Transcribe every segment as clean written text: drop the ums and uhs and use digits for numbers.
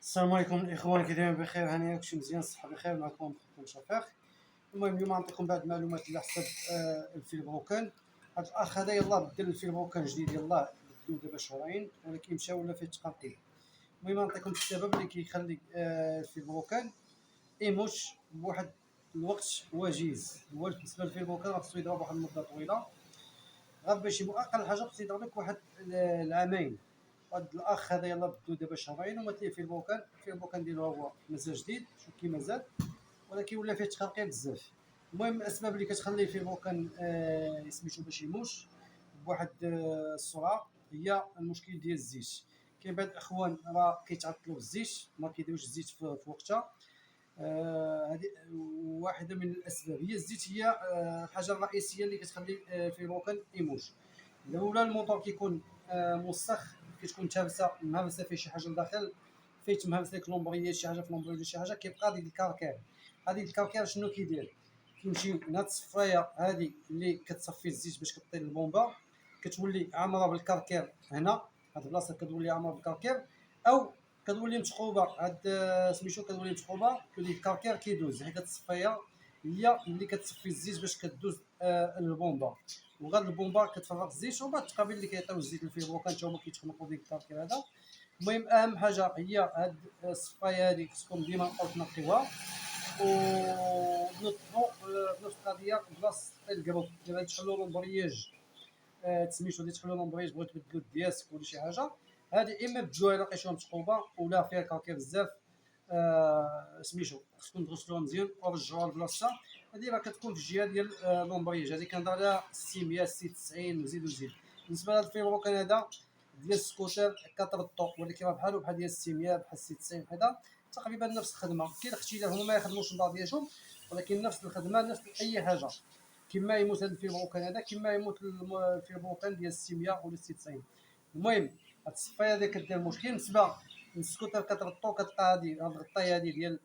السلام عليكم الاخوان، كي دايرين بخير؟ هانيا كلشي مزيان، الصحه بخير. معكم خوكم شفيق. المهم اليوم غنعطيكم بعض المعلومات على حساب الفيلبروكان. هاد الاخ هذا يلاه بدل الفيلبروكان جديد، يلاه بدلو دابا شهرين ولكن مشى ولا فيه تقنطيل. المهم غنعطيكم السبب اللي كيخلي الفيلبروكان يموت بواحد الوقت وجيز. هو بالنسبه للفيلبروكان خاصو يضرب واحد المده طويله، غير باش اقل حاجه خصو يضرب لك واحد العامين. هاد الاخ هذا يلاه بدو دابا شهرين وما تليه في البوكان ديالو هو مازال جديد، شوف كي مازال، ولكن ولا فيه تخرقيق بزاف. المهم الاسباب اللي كتخلي في البوكان سميتو باش يموت بواحد السرعه هي المشكل ديال الزيت. كاين بعض الاخوان راه كيتعطلوا بالزيت، ما كيديروش الزيت في وقتها. هذه واحده من الاسباب، هي الزيت هي الحاجه الرئيسيه اللي كتخلي في البوكان يموت. الاولى الموتور كيكون موسخ، كتكون مهرسه فيه شي حاجه لداخل، فيه مهرس لك لومبريي شي حاجه في لومبريي شي حاجه، كيبقى ديك الكركير. هذه الكركير شنو كيدير؟ كيمشي من هاد الصفايه هذه اللي كتصفي الزيت باش كطير البومبا، كتولي عامره بالكركير هنا، هاد البلاصه كتولي عامره بالكركير، او كتولي متقوبه. هاد سميتو كتولي متقوبه، كيولي الكركير كيدوز، حيت هاد الصفايه هي اللي كتصفي الزيت باش كدوز البومبا. وغاد البومبا كتفرغ الزيت، ومن بعد التقابيل اللي كيعطيو الزيت للفيبروكان حتى هما كيتخنقوا ديك الكركير هذا. المهم اهم حاجه هي هاد الصفايه هادي خصكم ديما نقول تنقيوها، ونطفو بنفس القضيه بلاصه الكروب. الا تحلوا لومبرياج تسميتو اللي تحلوا لومبرياج بغيتو تبدلوا الدياسك ولا شي حاجه، هادي اما بدلوها الا لقيتوها متقوبه ولا فيها كركير بزاف، سميتو خصكم تغسلوها مزيان ورجعوها لبلاصتها. هذه راه كتكون في الجهه ديال لومبرياج، هذه كنهضر على 600 96 وزيد وزيد. بالنسبه لهاد الفيبروكان هذا ديال السكوتر 4 طو، ولكن راه بحالو بحال ديال 600 بحال 96 هذا تقريبا نفس الخدمه. كاين اختلاف، هما ما يخدموش من بعضياتهم ولكن نفس الخدمه نفس اي حاجه. كما يموت هذا الفيبروكان هذا كما يموت الفيبروكان ديال 600 ولا 96. المهم هاد الصفايه هذه كدير مشكل. بالنسبه للسكوتر 4 طو كتلقى هاد الغطايه هذه ديال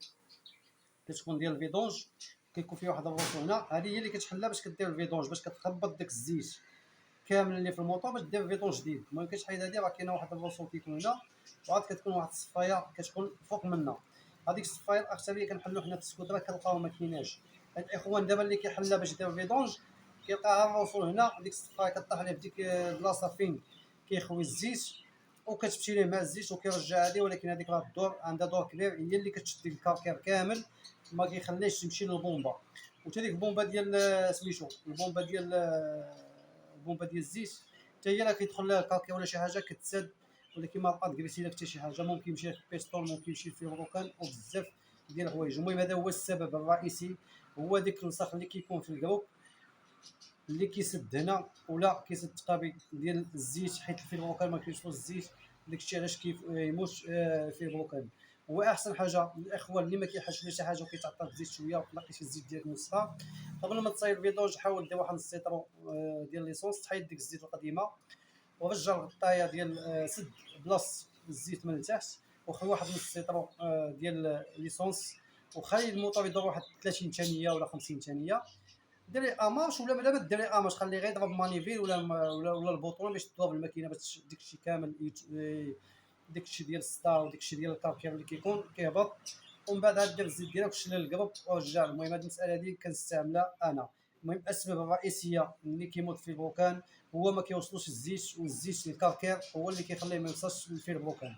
كتكون ديال الفيدونج، كيكون فيه واحد الروسو هنا، هذه هي اللي كتحلها باش كدير الفيدونج، باش كتهبط داك الزيت كامل اللي في الموطور باش دير فيدون جديد. المهم كتحيد هذه، راه كاينه واحد الروسو كيكون هنا، وعاد كتكون واحد الصفايه كتكون فوق منها. هذيك الصفايه الاغلبيه كنحلو حنا في السكوترات كنلقاو ما كايناش. هاد الاخوان دابا اللي كيحلها باش يدير فيدونج كيلقاها الروسو هنا، ديك الصفايه كطيح عليه في ديك البلاصه فين كيخوي الزيت، وكتمشي ليه مع الزيت وكيرجع هذه. ولكن هذيك راه الدور عندها دور كبير، هي اللي كتشد الكركير كامل، ما كيخليش تمشي للبومبا. وتا ديك البومبا ديال سميتو البومبا ديال الزيت حتى هي راه كيدخل لها الكاكي ولا شي حاجه كتسد، ولكن ما بقات كريسي لك حتى شي حاجه. ممكن يمشي لك بيستول، ممكن يمشي فيه الروكان وبزاف ديال الحوايج. المهم هذا هو السبب الرئيسي، هو ديك الوسخ اللي كيكون في الكروب اللي كيسد هنا ولا كيسد التقابي ديال الزيت، حيت في الروكان ما كيوصلوش الزيت. داكشي علاش يموت في الروكان. هو احسن حاجه الاخوان اللي ما كيحاش شي حاجه وكيتعطل الزيت شويه وتلاقي شي الزيت ديالك مسخه، قبل ما تصايب الفيدونج حاول دير واحد السيترو ديال ليسونس، تحيد ديك الزيت القديمه ورجع الغطايه ديال سد بلاص الزيت من التحت، وخلي واحد نص سيترو ديال ليسونس، وخلي الموطور يدور واحد 30 ثانيه ولا 50 ثانيه. ديري اماش ولا ما ديري اماش، خليه غير يضرب مانيفيل ولا البوطون باش تضرب الماكينه باش داكشي كامل داكشي ديال السطا وداكشي ديال الكاركير اللي كيكون كيهبط. ومن بعد عاد دير الزيت ديالك وشلل القرب ورجع. المهم هذه المساله هذه كنستعملها انا. المهم الاسباب الرئيسيه اللي كيموت في البروكان هو ما كيوصلوش الزيت، والزيت الكاركير هو اللي كيخليه ما يوصلش في البروكان.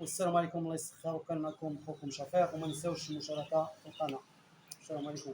والسلام عليكم، الله يسخر. وكان معكم خوكم شفيق، وما نساوش المشاركه في القناه. السلام عليكم.